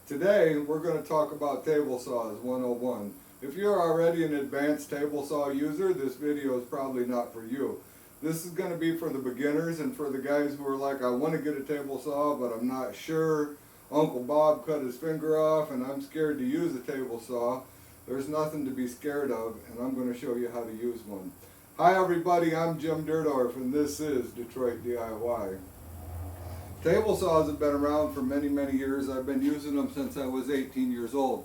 Today we're going to talk about table saws 101. If you're already an advanced table saw user, this video is probably not for you. This is going to be for the beginners and for the guys who are like, I want to get a table saw but I'm not sure. Uncle Bob cut his finger off and I'm scared to use a table saw. There's nothing to be scared of, and I'm going to show you how to use one. Hi everybody, I'm Jim Dirdorf and this is Detroit DIY. Table saws have been around for many years. I've been using them since I was 18 years old.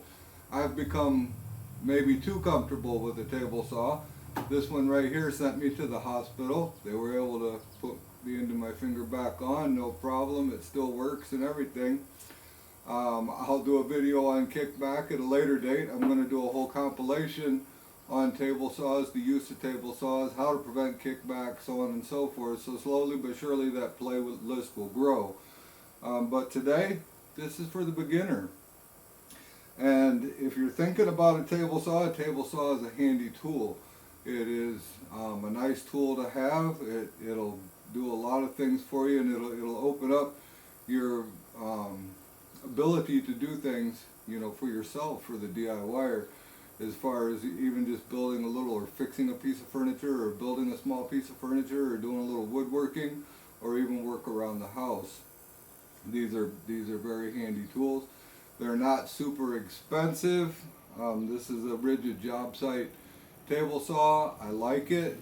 I've become maybe too comfortable with a table saw. This one right here sent me to the hospital. They were able to put the end of my finger back on, no problem. It still works and everything. I'll do a video on kickback at a later date. I'm going to do a whole compilation on table saws, the use of table saws, how to prevent kickback, so on and so forth. So slowly but surely that list will grow. But today, this is for the beginner. And if you're thinking about a table saw is a handy tool. It is a nice tool to have. It'll do a lot of things for you, and it'll open up your ability to do things, you know, for yourself, for the DIYer. As far as even just building a little, or fixing a piece of furniture, or building a small piece of furniture, or doing a little woodworking, or even work around the house. These are very handy tools. They're not super expensive. This is a rigid job site table saw. I like it.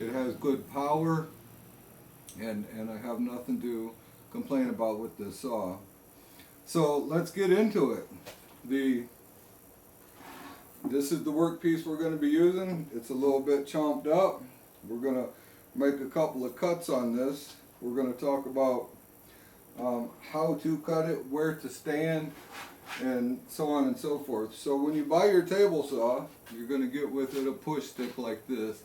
It has good power, and I have nothing to complain about with this saw. So let's get into it. This is the workpiece we're going to be using. It's a little bit chomped up. We're going to make a couple of cuts on this. We're going to talk about how to cut it, where to stand, and so on and so forth. So when you buy your table saw, you're going to get with it a push stick like this.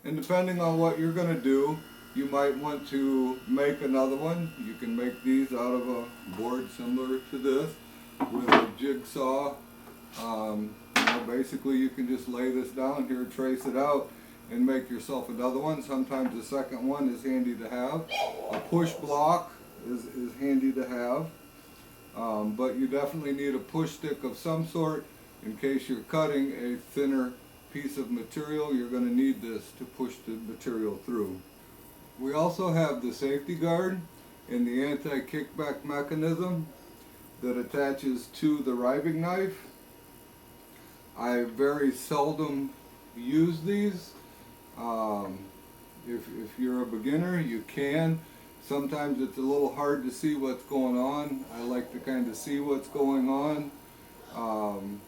And depending on what you're going to do, you might want to make another one. You can make these out of a board similar to this with a jigsaw. Basically you can just lay this down here, trace it out, and make yourself another one. Sometimes the second one is handy to have. A push block is handy to have. But you definitely need a push stick of some sort in case you're cutting a thinner piece of material. You're going to need this to push the material through. We also have the safety guard and the anti-kickback mechanism that attaches to the riving knife. I very seldom use these. If you're a beginner, you can. Sometimes it's a little hard to see what's going on. I like to kind of see what's going on.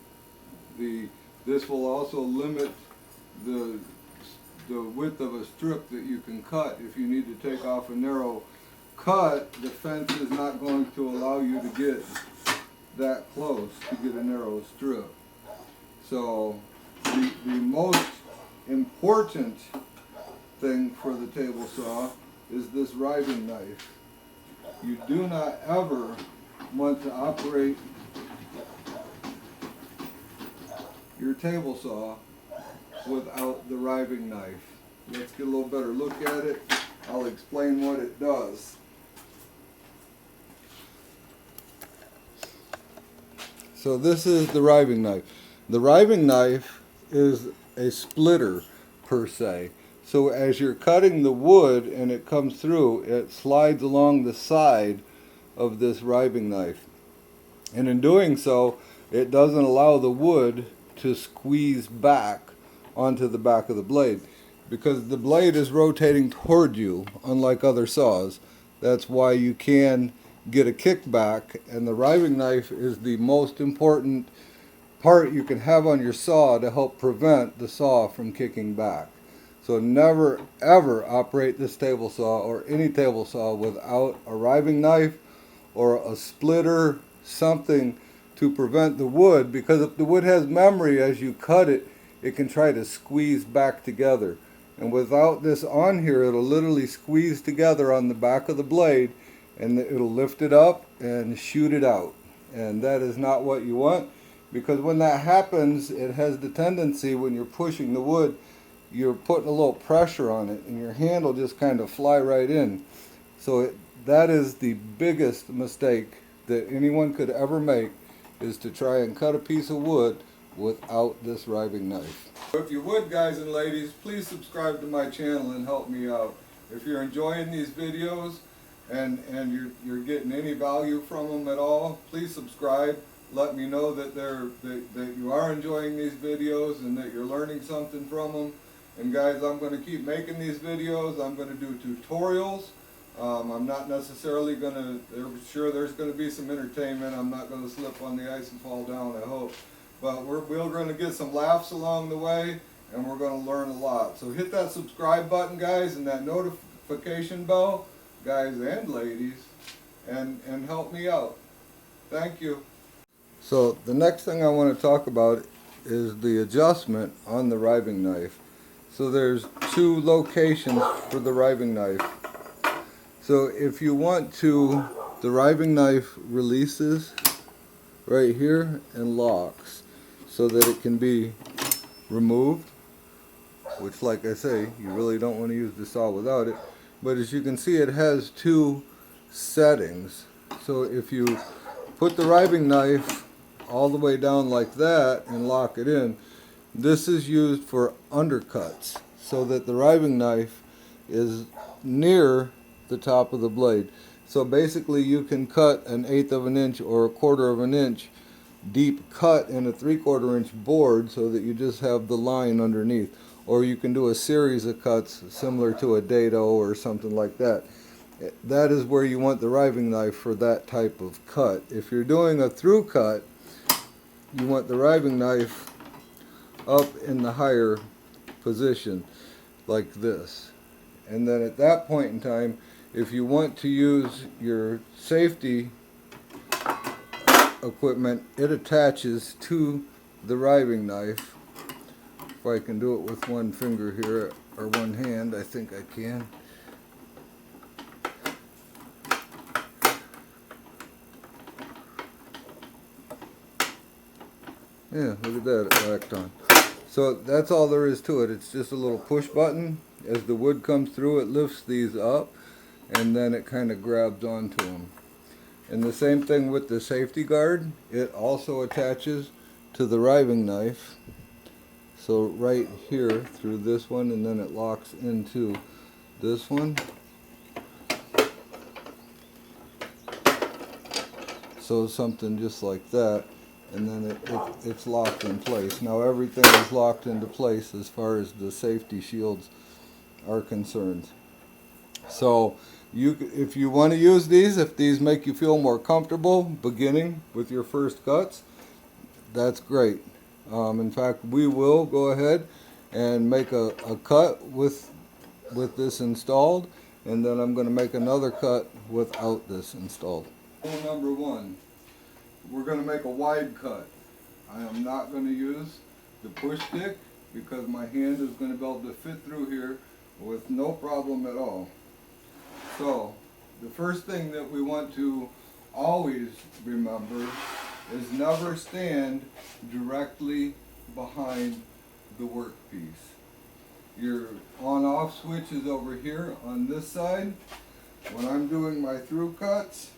This will also limit the width of a strip that you can cut. If you need to take off a narrow cut, the fence is not going to allow you to get that close to get a narrow strip. So the most important thing for the table saw is this riving knife. You do not ever want to operate your table saw without the riving knife. Let's get a little better look at it. I'll explain what it does. So this is the riving knife. The riving knife is a splitter per se. So as you're cutting the wood and it comes through, it slides along the side of this riving knife. And in doing so, it doesn't allow the wood to squeeze back onto the back of the blade, because the blade is rotating toward you, unlike other saws. That's why you can get a kickback, and the riving knife is the most important part you can have on your saw to help prevent the saw from kicking back. So never ever operate this table saw or any table saw without a riving knife or a splitter, something to prevent the wood, because if the wood has memory, as you cut it, it can try to squeeze back together. And without this on here, it'll literally squeeze together on the back of the blade, and it'll lift it up and shoot it out. And that is not what you want, because when that happens, it has the tendency, when you're pushing the wood, you're putting a little pressure on it, and your hand will just kind of fly right in. So that is the biggest mistake that anyone could ever make is to try and cut a piece of wood without this riving knife. If you would, guys and ladies, please subscribe to my channel and help me out. If you're enjoying these videos and you're getting any value from them at all, please subscribe. Let me know that that you are enjoying these videos and that you're learning something from them. And guys, I'm going to keep making these videos. I'm going to do tutorials. I'm not necessarily going to, sure there's going to be some entertainment. I'm not going to slip on the ice and fall down, I hope. But we're going to get some laughs along the way, and we're going to learn a lot. So hit that subscribe button, guys, and that notification bell, guys and ladies, and help me out. Thank you. So the next thing I want to talk about is the adjustment on the riving knife. So there's two locations for the riving knife. So if you want to, the riving knife releases right here and locks so that it can be removed, which, like I say, you really don't want to use the saw without it. But as you can see, it has two settings. So if you put the riving knife all the way down like that and lock it in, this is used for undercuts so that the riving knife is near the top of the blade. So basically you can cut an 1/8 of an inch or 1/4 of an inch deep cut in a 3/4 inch board so that you just have the line underneath. Or you can do a series of cuts similar to a dado or something like that. That is where you want the riving knife for that type of cut. If you're doing a through cut, you want the riving knife up in the higher position like this. And then at that point in time, if you want to use your safety equipment, it attaches to the riving knife. If I can do it with one finger here, or one hand, I think I can. Yeah, look at that, it locked on. So that's all there is to it. It's just a little push button. As the wood comes through, it lifts these up, and then it kind of grabs onto them. And the same thing with the safety guard. It also attaches to the riving knife. So right here through this one, and then it locks into this one. So something just like that, and then it's locked in place. Now everything is locked into place as far as the safety shields are concerned. So if you want to use these, if these make you feel more comfortable beginning with your first cuts, that's great. In fact, we will go ahead and make a cut with this installed, and then I'm going to make another cut without this installed. Rule number one, we're going to make a wide cut. I am not going to use the push stick because my hand is going to be able to fit through here with no problem at all. So the first thing that we want to always remember is never stand directly behind the workpiece. Your on-off switch is over here on this side. When I'm doing my through cuts,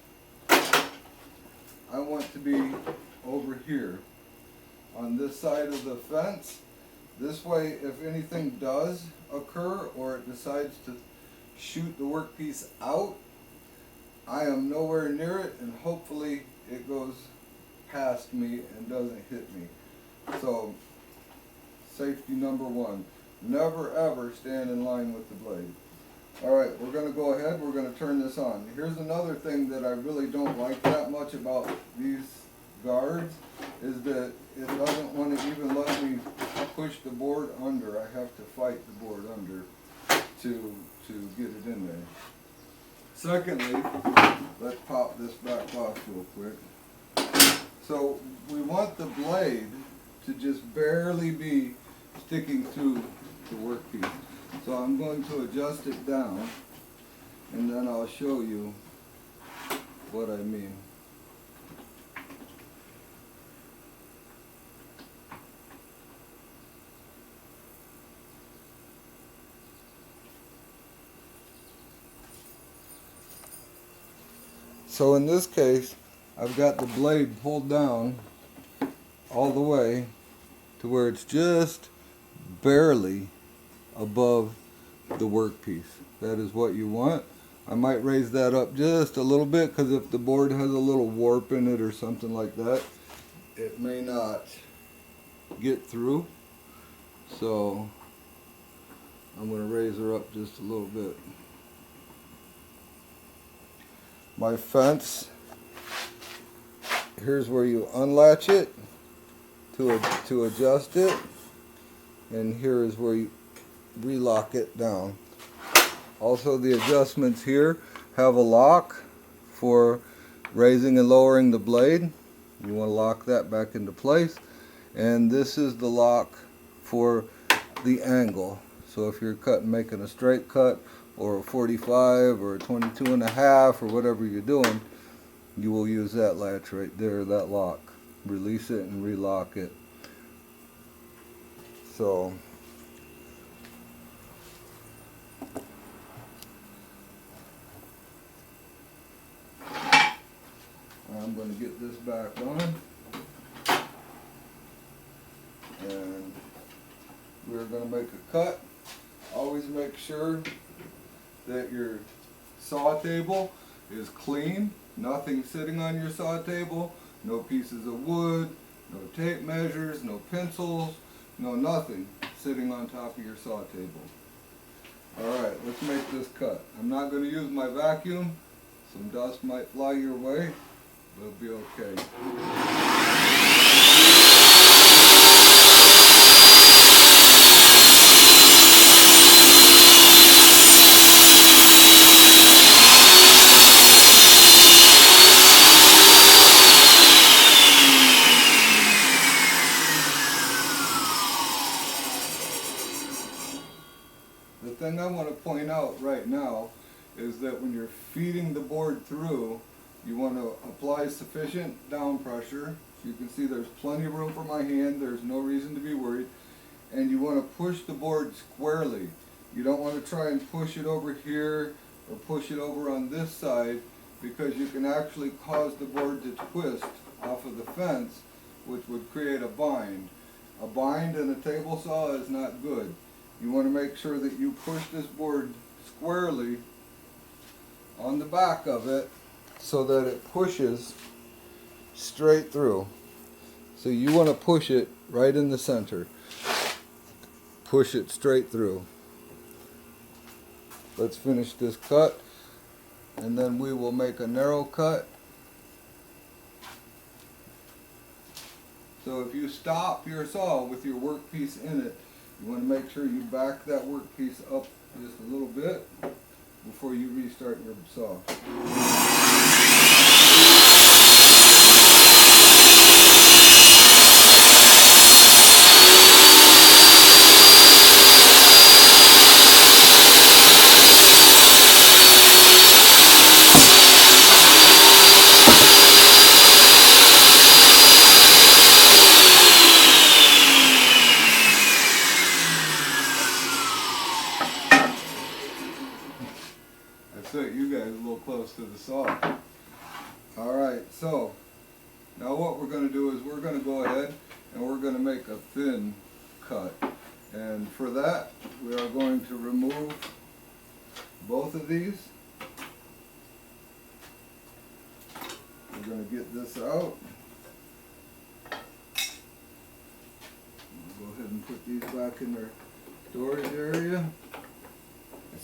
I want to be over here on this side of the fence. This way, if anything does occur or it decides to shoot the workpiece out, I am nowhere near it, and hopefully it goes past me and doesn't hit me. So, safety number one, never ever stand in line with the blade. Alright, we're going to go ahead, we're going to turn this on. Here's another thing that I really don't like that much about these guards, is that it doesn't want to even let me push the board under. I have to fight the board under to get it in there. Secondly, let's pop this back off real quick. So we want the blade to just barely be sticking through the workpiece. So I'm going to adjust it down, and then I'll show you what I mean. So in this case, I've got the blade pulled down all the way to where it's just barely above the workpiece. That is what you want. I might raise that up just a little bit because if the board has a little warp in it or something like that, it may not get through. So I'm going to raise her up just a little bit. My fence, here's where you unlatch it to adjust it, and here is where you relock it down. Also, the adjustments here have a lock for raising and lowering the blade. You want to lock that back into place. And this is the lock for the angle. So if you're making a straight cut or a 45 or a 22.5 or whatever you're doing, you will use that latch right there, that lock. Release it and relock it. So I'm going to get this back on, and we're going to make a cut. Always make sure that your saw table is clean, nothing sitting on your saw table, no pieces of wood, no tape measures, no pencils, no nothing sitting on top of your saw table. Alright, let's make this cut. I'm not going to use my vacuum. Some dust might fly your way. It'll be okay. The thing I want to point out right now is that when you're feeding the board through, you want to apply sufficient down pressure. You can see there's plenty of room for my hand. There's no reason to be worried. And you want to push the board squarely. You don't want to try and push it over here or push it over on this side, because you can actually cause the board to twist off of the fence, which would create a bind. A bind in a table saw is not good. You want to make sure that you push this board squarely on the back of it so that it pushes straight through. So you want to push it right in the center. Push it straight through. Let's finish this cut, and then we will make a narrow cut. So if you stop your saw with your workpiece in it, you want to make sure you back that workpiece up just a little bit before you restart your saw. That's it, you guys are a little close to the saw. Alright, so now what we're going to do is we're going to go ahead and we're going to make a thin cut. And for that, we are going to remove both of these. We're going to get this out. We'll go ahead and put these back in their storage area.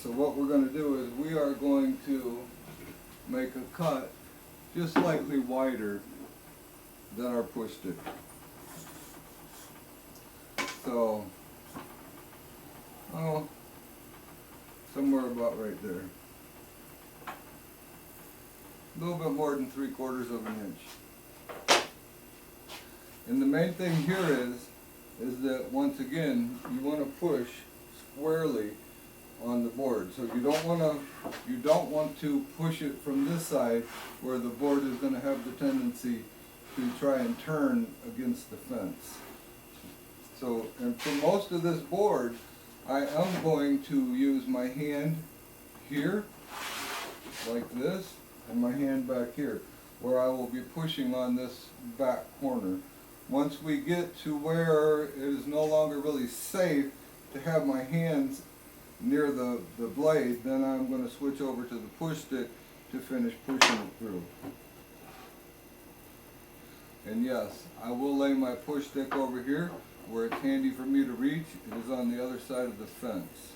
So what we're going to do is we are going to make a cut just slightly wider than our push stick. So, somewhere about right there. A little bit more than 3/4 of an inch. And the main thing here is that once again, you want to push squarely on the board. So you don't want to push it from this side where the board is going to have the tendency to try and turn against the fence. So, and for most of this board, I am going to use my hand here, like this, and my hand back here. where I will be pushing on this back corner. Once we get to where it is no longer really safe to have my hands near the blade, then I'm going to switch over to the push stick to finish pushing it through. And yes, I will lay my push stick over here where it's handy for me to reach. It is on the other side of the fence.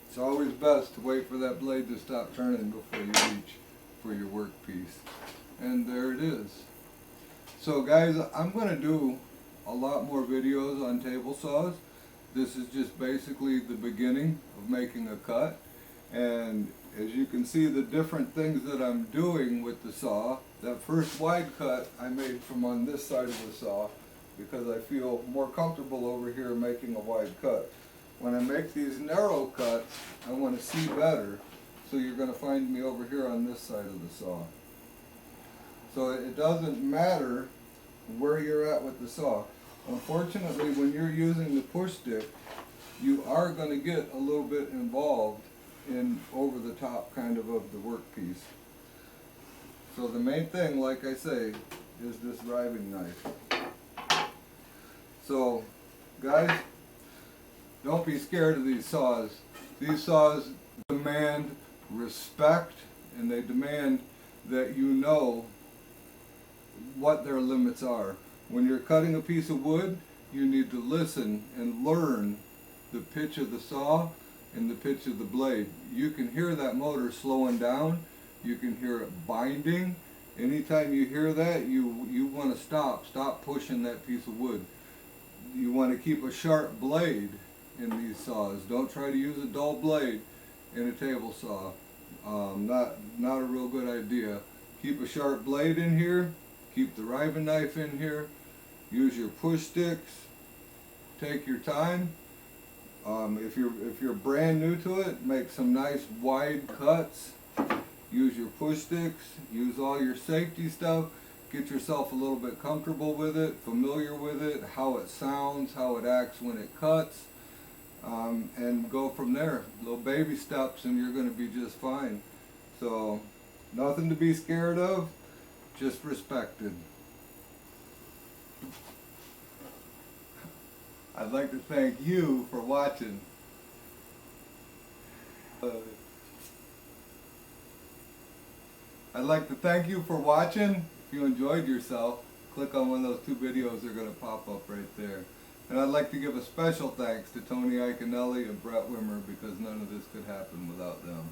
It's always best to wait for that blade to stop turning before you reach for your workpiece. And there it is. So guys, I'm going to do a lot more videos on table saws. This is just basically the beginning of making a cut. And as you can see, the different things that I'm doing with the saw. That first wide cut I made from on this side of the saw because I feel more comfortable over here making a wide cut. When I make these narrow cuts, I want to see better, so you're going to find me over here on this side of the saw. So it doesn't matter where you're at with the saw. Unfortunately, when you're using the push stick, you are going to get a little bit involved in over the top kind of the workpiece. So the main thing, like I say, is this riving knife. So guys, don't be scared of these saws. These saws demand respect, and they demand that you know what their limits are. When you're cutting a piece of wood, you need to listen and learn the pitch of the saw and the pitch of the blade. You can hear that motor slowing down. You can hear it binding. Anytime you hear that, you want to stop pushing that piece of wood. You want to keep a sharp blade in these saws. Don't try to use a dull blade in a table saw. Not a real good idea. Keep a sharp blade in here. Keep the riving knife in here. Use your push sticks. Take your time. If you're brand new to it, make some nice wide cuts. Use your push sticks. Use all your safety stuff. Get yourself a little bit comfortable with it, familiar with it, how it sounds, how it acts when it cuts. And go from there. Little baby steps and you're going to be just fine. So nothing to be scared of, just respected. I'd like to thank you for watching. I'd like to thank you for watching. If you enjoyed yourself, click on one of those two videos. They're going to pop up right there. And I'd like to give a special thanks to Tony Iconelli and Brett Wimmer because none of this could happen without them.